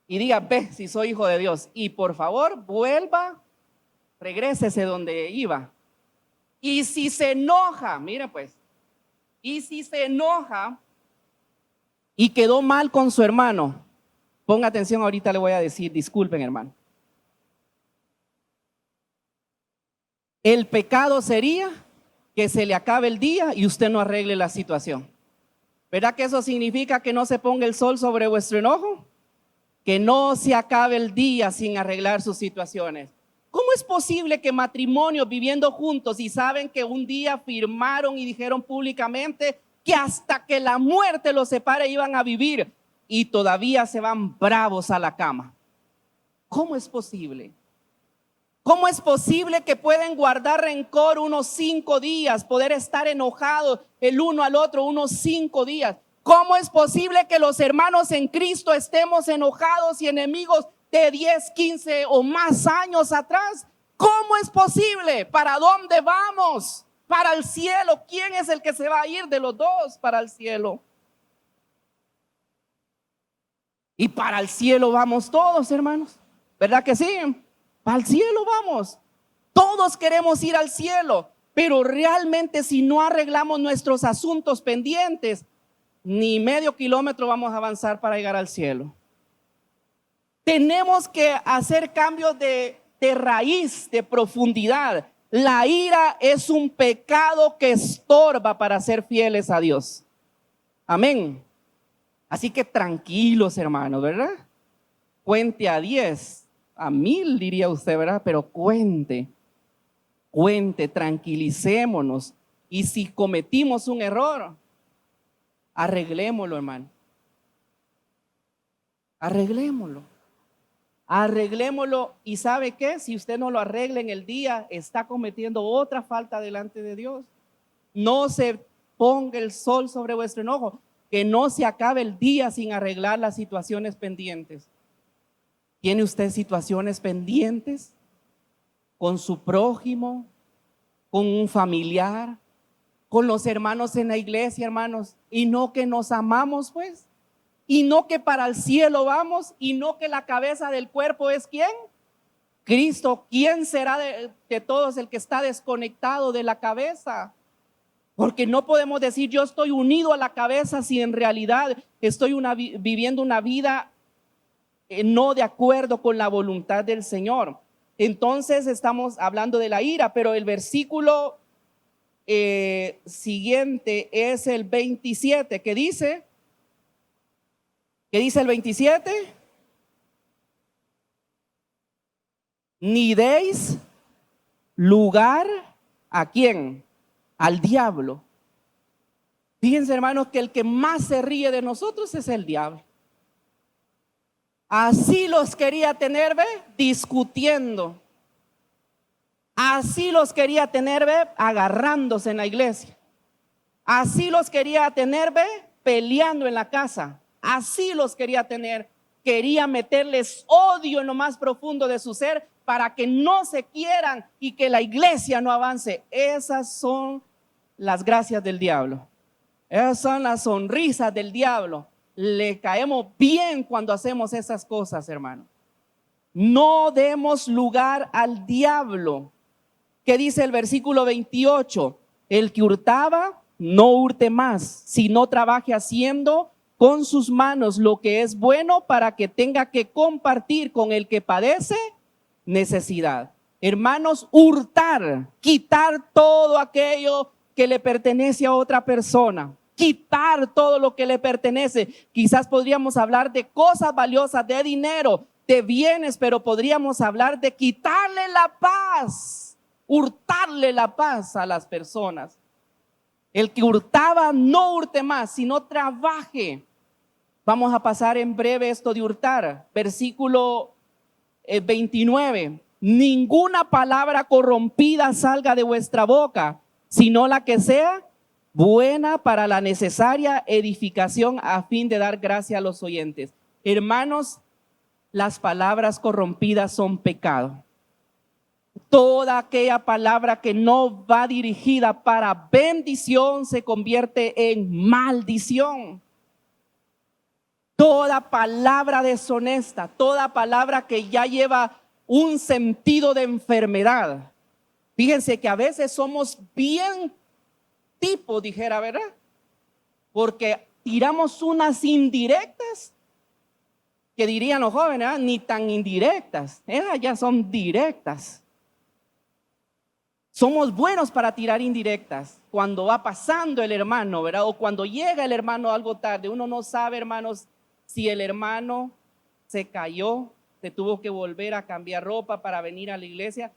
Y diga, ve si soy hijo de Dios. Y por favor, vuelva, regrésese donde iba. Y si se enoja, mire pues, y si se enoja y quedó mal con su hermano, ponga atención, ahorita le voy a decir, disculpen, hermano. El pecado sería que se le acabe el día y usted no arregle la situación. ¿Verdad que eso significa que no se ponga el sol sobre vuestro enojo? Que no se acabe el día sin arreglar sus situaciones. ¿Cómo es posible que matrimonios viviendo juntos y saben que un día firmaron y dijeron públicamente que hasta que la muerte los separe iban a vivir y todavía se van bravos a la cama? ¿Cómo es posible? ¿Cómo es posible que pueden guardar rencor unos 5 días, poder estar enojados el uno al otro unos 5 días? ¿Cómo es posible que los hermanos en Cristo estemos enojados y enemigos de 10, 15 o más años atrás? ¿Cómo es posible? ¿Para dónde vamos? Para el cielo. ¿Quién es el que se va a ir de los dos para el cielo? Y para el cielo vamos todos, hermanos. ¿Verdad que sí? Al cielo vamos. Todos queremos ir al cielo, pero realmente si no arreglamos nuestros asuntos pendientes, ni medio kilómetro vamos a avanzar para llegar al cielo. Tenemos que hacer cambios de raíz, de profundidad. La ira es un pecado que estorba para ser fieles a Dios. Amén. Así que tranquilos, hermanos, ¿verdad? Cuente a 10. A 1000 diría usted, ¿verdad? Pero cuente, tranquilicémonos. Y si cometimos un error, arreglémoslo, hermano. Arreglémoslo. ¿Y sabe qué? Si usted no lo arregla en el día, está cometiendo otra falta delante de Dios. No se ponga el sol sobre vuestro enojo. Que no se acabe el día sin arreglar las situaciones pendientes. ¿Tiene usted situaciones pendientes con su prójimo, con un familiar, con los hermanos en la iglesia, hermanos? Y no que nos amamos, pues, y no que para el cielo vamos, y no que la cabeza del cuerpo es ¿quién? Cristo. ¿Quién será de todos el que está desconectado de la cabeza? Porque no podemos decir yo estoy unido a la cabeza si en realidad estoy viviendo una vida no de acuerdo con la voluntad del Señor. Entonces estamos hablando de la ira, pero el versículo siguiente es el 27, ¿qué dice? ¿Qué dice el 27? Ni deis lugar ¿a quién? Al diablo. Fíjense, hermanos, que el que más se ríe de nosotros es el diablo. Así los quería tener, ¿ve? Discutiendo. Así los quería tener, ¿ve? Agarrándose en la iglesia. Así los quería tener, ¿ve? Peleando en la casa. Así los quería tener. Quería meterles odio en lo más profundo de su ser para que no se quieran y que la iglesia no avance. Esas son las gracias del diablo. Esas son las sonrisas del diablo. Le caemos bien cuando hacemos esas cosas, hermano. No demos lugar al diablo. ¿Qué dice el versículo 28? El que hurtaba, no hurte más, sino trabaje haciendo con sus manos lo que es bueno para que tenga que compartir con el que padece necesidad. Hermanos, hurtar, quitar todo aquello que le pertenece a otra persona. Quitar todo lo que le pertenece. Quizás podríamos hablar de cosas valiosas, de dinero, de bienes, pero podríamos hablar de quitarle la paz, hurtarle la paz a las personas. El que hurtaba no hurte más, sino trabaje. Vamos a pasar en breve esto de hurtar. Versículo 29. Ninguna palabra corrompida salga de vuestra boca, sino la que sea buena para la necesaria edificación a fin de dar gracia a los oyentes. Hermanos, las palabras corrompidas son pecado. Toda aquella palabra que no va dirigida para bendición se convierte en maldición. Toda palabra deshonesta, toda palabra que ya lleva un sentido de enfermedad. Fíjense que a veces somos bien tipo, dijera, ¿verdad? Porque tiramos unas indirectas que dirían los jóvenes, ¿verdad? Ni tan indirectas, esas ya son directas. Somos buenos para tirar indirectas cuando va pasando el hermano, ¿verdad? O cuando llega el hermano algo tarde. Uno no sabe, hermanos, si el hermano se cayó, se tuvo que volver a cambiar ropa para venir a la iglesia.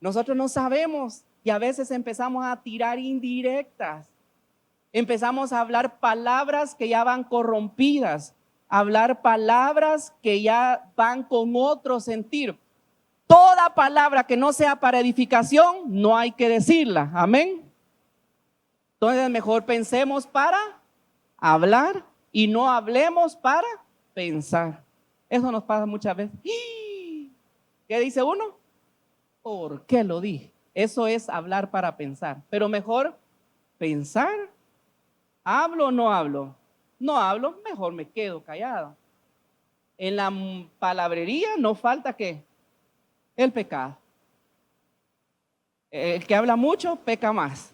Nosotros no sabemos y a veces empezamos a tirar indirectas. Empezamos a hablar palabras que ya van corrompidas, hablar palabras que ya van con otro sentir. Toda palabra que no sea para edificación, no hay que decirla. Amén. Entonces mejor pensemos para hablar y no hablemos para pensar. Eso nos pasa muchas veces. ¿Qué dice uno? ¿Por qué lo dije? Eso es hablar para pensar. Pero mejor pensar. ¿Hablo o no hablo? No hablo, mejor me quedo callado. En la palabrería no falta ¿qué? El pecado. El que habla mucho peca más.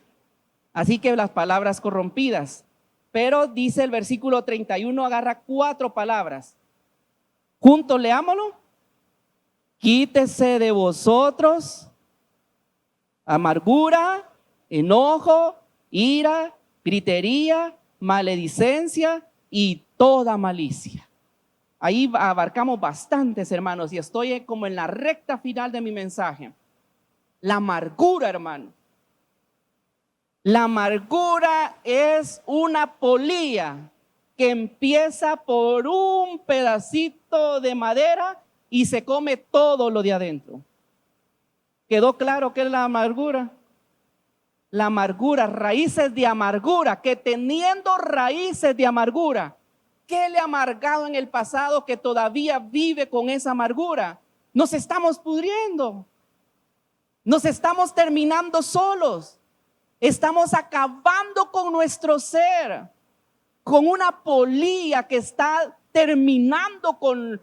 Así que las palabras corrompidas. Pero dice el versículo 31, agarra 4 palabras. Juntos leámoslo. Quítese de vosotros amargura, enojo, ira, gritería, maledicencia y toda malicia. Ahí abarcamos bastantes, hermanos, y estoy como en la recta final de mi mensaje. La amargura, hermano. La amargura es una polilla que empieza por un pedacito de madera y se come todo lo de adentro. ¿Quedó claro qué es la amargura? La amargura, raíces de amargura, que teniendo raíces de amargura ¿Qué le ha amargado en el pasado que todavía vive con esa amargura? Nos estamos pudriendo. Nos estamos terminando solos. Estamos acabando con nuestro ser, con una polilla que está terminando con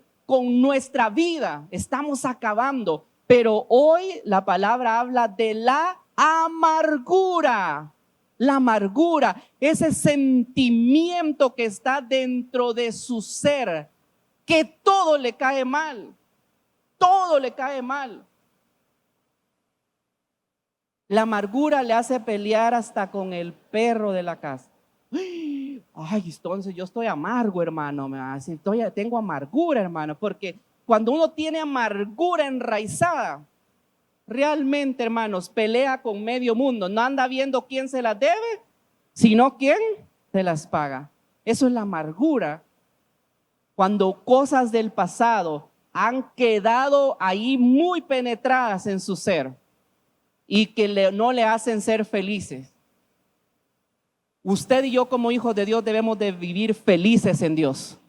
nuestra vida. Estamos acabando. Pero hoy la palabra habla de la amargura. La amargura, ese sentimiento que está dentro de su ser, que todo le cae mal. Todo le cae mal. La amargura le hace pelear hasta con el perro de la casa. Ay, entonces yo estoy amargo, hermano. Me va a decir, tengo amargura, hermano. Porque cuando uno tiene amargura enraizada, realmente, hermanos, pelea con medio mundo. No anda viendo quién se las debe, sino quién se las paga. Eso es la amargura. Cuando cosas del pasado han quedado ahí muy penetradas en su ser y que no le hacen ser felices. Usted y yo como hijos de Dios debemos de vivir felices en Dios.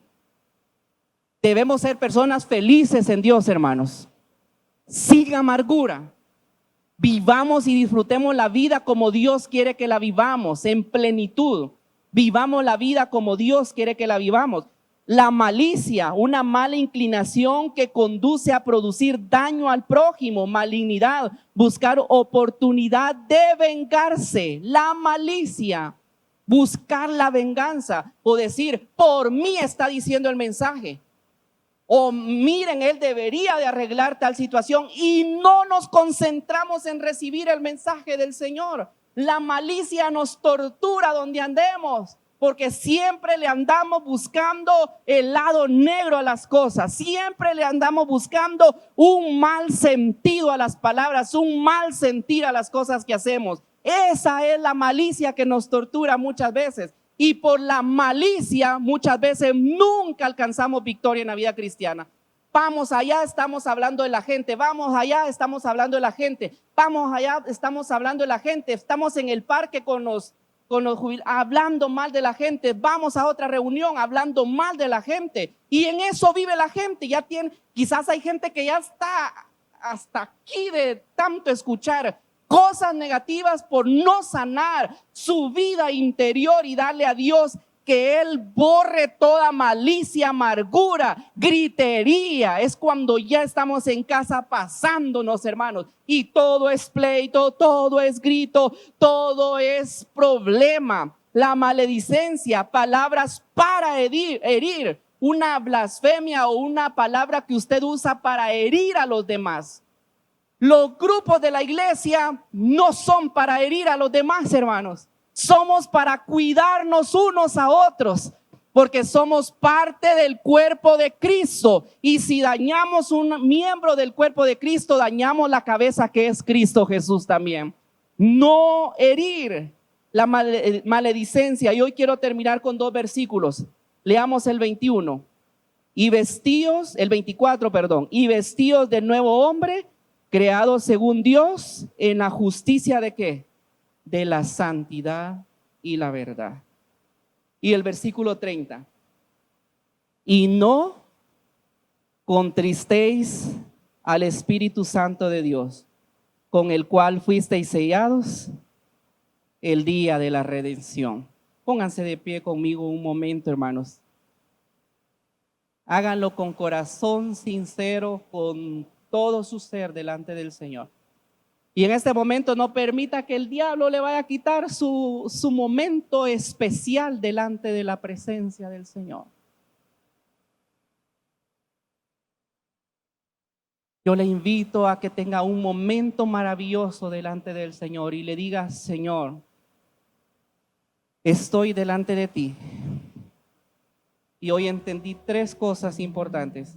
Debemos ser personas felices en Dios, hermanos. Sin amargura. Vivamos y disfrutemos la vida como Dios quiere que la vivamos, en plenitud. Vivamos la vida como Dios quiere que la vivamos. La malicia, una mala inclinación que conduce a producir daño al prójimo, malignidad, buscar oportunidad de vengarse. La malicia, buscar la venganza o decir, por mí está diciendo el mensaje. O miren, él debería de arreglar tal situación y no nos concentramos en recibir el mensaje del Señor. La malicia nos tortura donde andemos, porque siempre le andamos buscando el lado negro a las cosas. Siempre le andamos buscando un mal sentido a las palabras, un mal sentir a las cosas que hacemos. Esa es la malicia que nos tortura muchas veces. Y por la malicia muchas veces nunca alcanzamos victoria en la vida cristiana. Vamos allá, estamos hablando de la gente. Vamos allá, estamos hablando de la gente. Vamos allá, estamos hablando de la gente. Estamos en el parque con los hablando mal de la gente. Vamos a otra reunión hablando mal de la gente. Y en eso vive la gente. Quizás hay gente que ya está hasta aquí de tanto escuchar cosas negativas por no sanar su vida interior y darle a Dios que Él borre toda malicia, amargura, gritería. Es cuando ya estamos en casa pasándonos, hermanos, y todo es pleito, todo es grito, todo es problema. La maledicencia, palabras para herir, una blasfemia o una palabra que usted usa para herir a los demás. Los grupos de la iglesia no son para herir a los demás, hermanos. Somos para cuidarnos unos a otros, porque somos parte del cuerpo de Cristo. Y si dañamos un miembro del cuerpo de Cristo, dañamos la cabeza que es Cristo Jesús también. No herir, la maledicencia. Y hoy quiero terminar con 2 versículos. Leamos el 21. Y vestidos, el 24, perdón. Y vestidos de nuevo hombre, creados según Dios en la justicia de ¿qué? De la santidad y la verdad. Y el versículo 30. Y no contristéis al Espíritu Santo de Dios, con el cual fuisteis sellados el día de la redención. Pónganse de pie conmigo un momento, hermanos. Háganlo con corazón sincero, con todo su ser delante del Señor. Y en este momento no permita que el diablo le vaya a quitar su momento especial delante de la presencia del Señor. Yo le invito a que tenga un momento maravilloso delante del Señor y le diga: Señor, estoy delante de ti. Y hoy entendí 3 cosas importantes.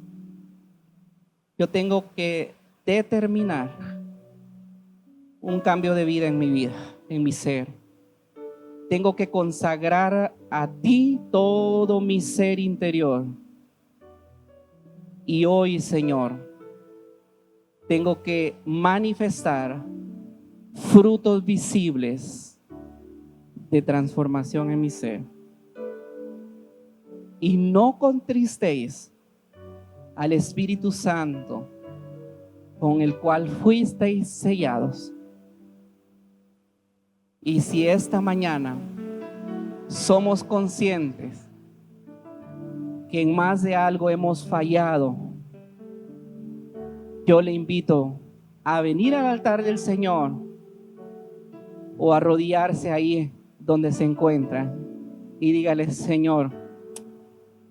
Yo tengo que determinar un cambio de vida en mi vida, en mi ser. Tengo que consagrar a ti todo mi ser interior. Y hoy, Señor, tengo que manifestar frutos visibles de transformación en mi ser. y no contristéis al Espíritu Santo, con el cual fuisteis sellados. Y si esta mañana somos conscientes que en más de algo hemos fallado, yo le invito a venir al altar del Señor o a arrodillarse ahí donde se encuentra y dígale: Señor,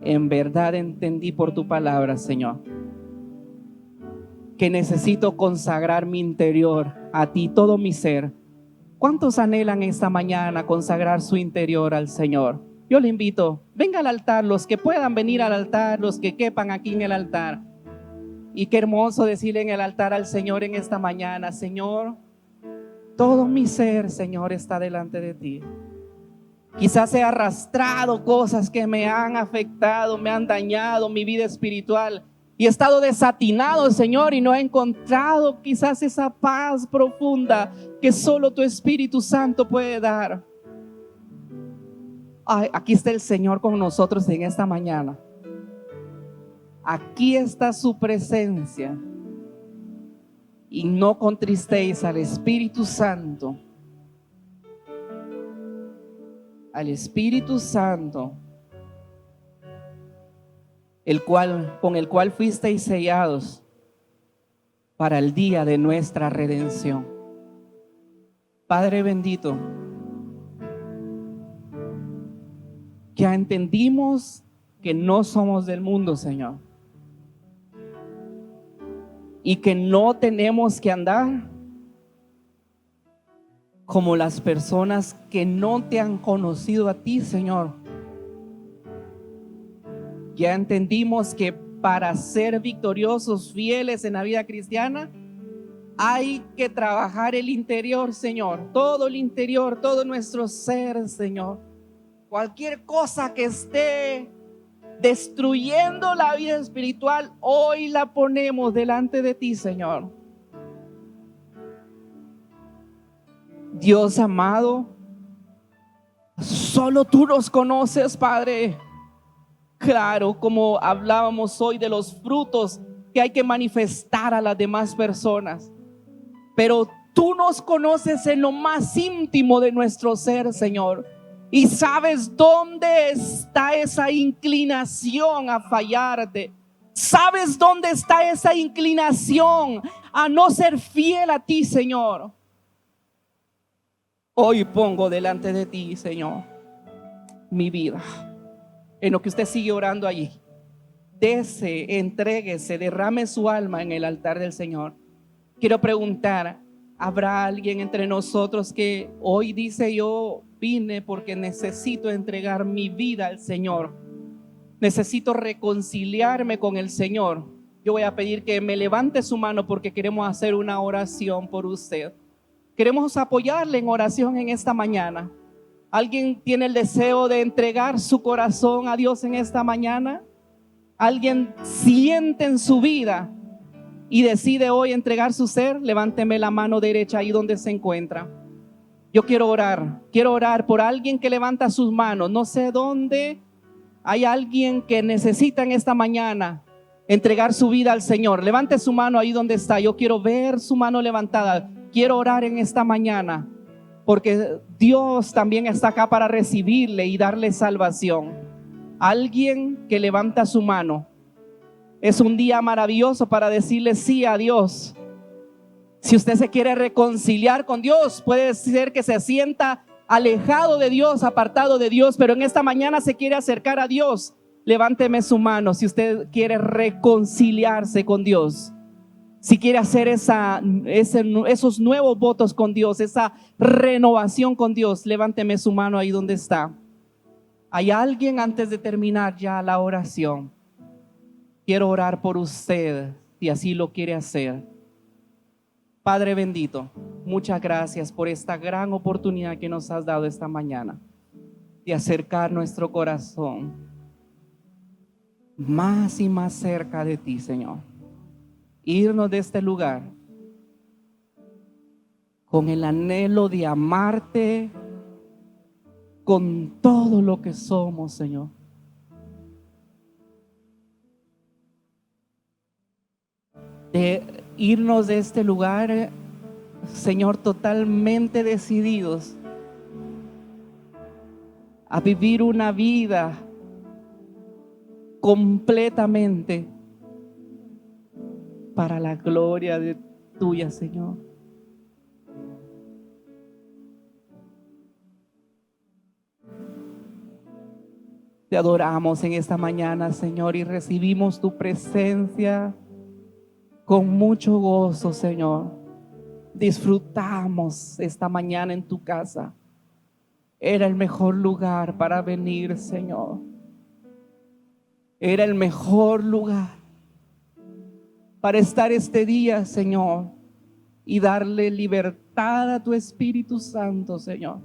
en verdad entendí por tu palabra, Señor, que necesito consagrar mi interior a ti, todo mi ser. ¿Cuántos anhelan esta mañana consagrar su interior al Señor? Yo le invito, venga al altar, los que puedan venir al altar, los que quepan aquí en el altar. Y qué hermoso decirle en el altar al Señor en esta mañana: Señor, todo mi ser, Señor, está delante de ti. Quizás he arrastrado cosas que me han afectado, me han dañado mi vida espiritual. Y he estado desatinado, Señor, y no he encontrado quizás esa paz profunda que solo tu Espíritu Santo puede dar. Ay, aquí está el Señor con nosotros en esta mañana. Aquí está su presencia. Y no contristéis al Espíritu Santo. Al Espíritu Santo, con el cual fuisteis sellados para el día de nuestra redención. Padre bendito, ya entendimos que no somos del mundo, Señor, y que no tenemos que andar como las personas que no te han conocido a ti, Señor. Ya entendimos que para ser victoriosos, fieles en la vida cristiana, hay que trabajar el interior, Señor. Todo el interior, todo nuestro ser, Señor. Cualquier cosa que esté destruyendo la vida espiritual, hoy la ponemos delante de ti, Señor. Dios amado, solo tú nos conoces, Padre. Claro, como hablábamos hoy de los frutos que hay que manifestar a las demás personas, pero tú nos conoces en lo más íntimo de nuestro ser, Señor, y sabes dónde está esa inclinación a fallarte. Sabes dónde está esa inclinación a no ser fiel a ti, Señor. Hoy pongo delante de ti, Señor, mi vida. En lo que usted sigue orando allí, dese, entréguese, derrame su alma en el altar del Señor. Quiero preguntar: ¿habrá alguien entre nosotros que hoy dice: yo vine porque necesito entregar mi vida al Señor, necesito reconciliarme con el Señor? Yo voy a pedir que me levante su mano porque queremos hacer una oración por usted. Queremos apoyarle en oración en esta mañana. ¿Alguien tiene el deseo de entregar su corazón a Dios en esta mañana? ¿Alguien siente en su vida y decide hoy entregar su ser? Levánteme la mano derecha ahí donde se encuentra. Yo quiero orar por alguien que levanta sus manos. No sé dónde hay alguien que necesita en esta mañana entregar su vida al Señor. Levante su mano ahí donde está. Yo quiero ver su mano levantada. Quiero orar en esta mañana, porque Dios también está acá para recibirle y darle salvación. Alguien que levanta su mano. Es un día maravilloso para decirle sí a Dios. Si usted se quiere reconciliar con Dios, puede ser que se sienta alejado de Dios, apartado de Dios, pero en esta mañana se quiere acercar a Dios. Levánteme su mano si usted quiere reconciliarse con Dios. Si quiere hacer esos nuevos votos con Dios, esa renovación con Dios, levánteme su mano ahí donde está. ¿Hay alguien antes de terminar ya la oración? Quiero orar por usted, si así lo quiere hacer. Padre bendito, muchas gracias por esta gran oportunidad que nos has dado esta mañana de acercar nuestro corazón más y más cerca de ti, Señor. Irnos de este lugar con el anhelo de amarte con todo lo que somos, Señor. de irnos de este lugar, Señor, totalmente decididos a vivir una vida completamente para la gloria de tuya, Señor. Te adoramos en esta mañana, Señor, y recibimos tu presencia con mucho gozo, Señor. Disfrutamos esta mañana en tu casa. Era el mejor lugar para venir, Señor. Era el mejor lugar para estar este día, Señor, y darle libertad a tu Espíritu Santo, Señor,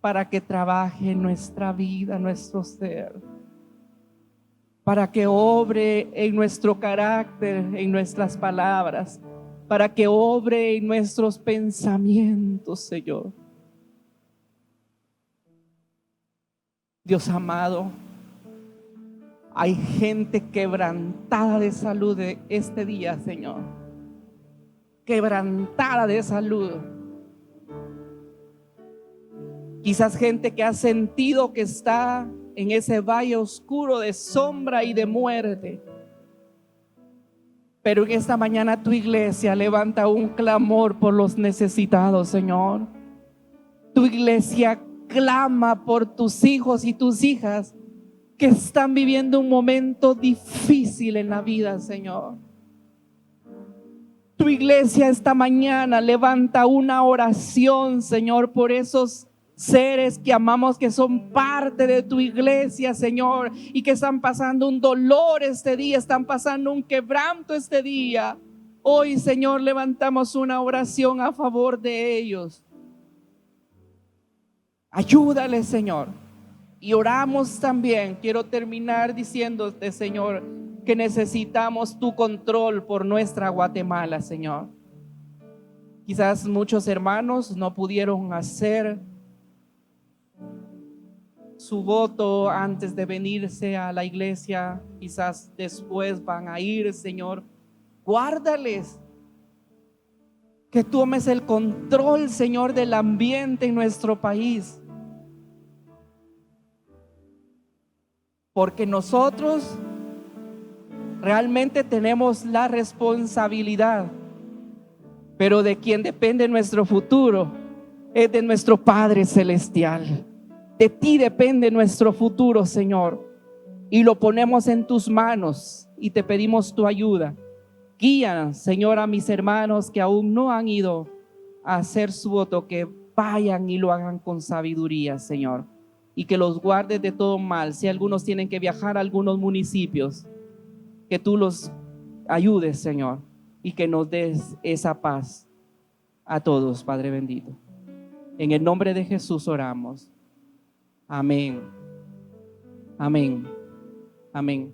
para que trabaje en nuestra vida, nuestro ser, para que obre en nuestro carácter, en nuestras palabras, para que obre en nuestros pensamientos, Señor. Dios amado, hay gente quebrantada de salud este día, Señor. Quebrantada de salud. Quizás gente que ha sentido que está en ese valle oscuro de sombra y de muerte. Pero en esta mañana tu iglesia levanta un clamor por los necesitados, Señor. Tu iglesia clama por tus hijos y tus hijas que están viviendo un momento difícil en la vida, Señor. Tu iglesia esta mañana levanta una oración, Señor, por esos seres que amamos, que son parte de tu iglesia, Señor, y que están pasando un dolor este día, están pasando un quebranto este día. Hoy, Señor, levantamos una oración a favor de ellos. Ayúdales, Señor. Y oramos también, quiero terminar diciéndote, Señor, que necesitamos tu control por nuestra Guatemala, Señor. Quizás muchos hermanos no pudieron hacer su voto antes de venirse a la iglesia, quizás después van a ir, Señor. Guárdales, que tomes el control, Señor, del ambiente en nuestro país. Porque nosotros realmente tenemos la responsabilidad, pero de quien depende nuestro futuro es de nuestro Padre Celestial. De ti depende nuestro futuro, Señor, y lo ponemos en tus manos y te pedimos tu ayuda. Guía, Señor, a mis hermanos que aún no han ido a hacer su voto, que vayan y lo hagan con sabiduría, Señor, y que los guardes de todo mal. Si algunos tienen que viajar a algunos municipios, que tú los ayudes, Señor, y que nos des esa paz a todos, Padre bendito. En el nombre de Jesús oramos. Amén. Amén. Amén.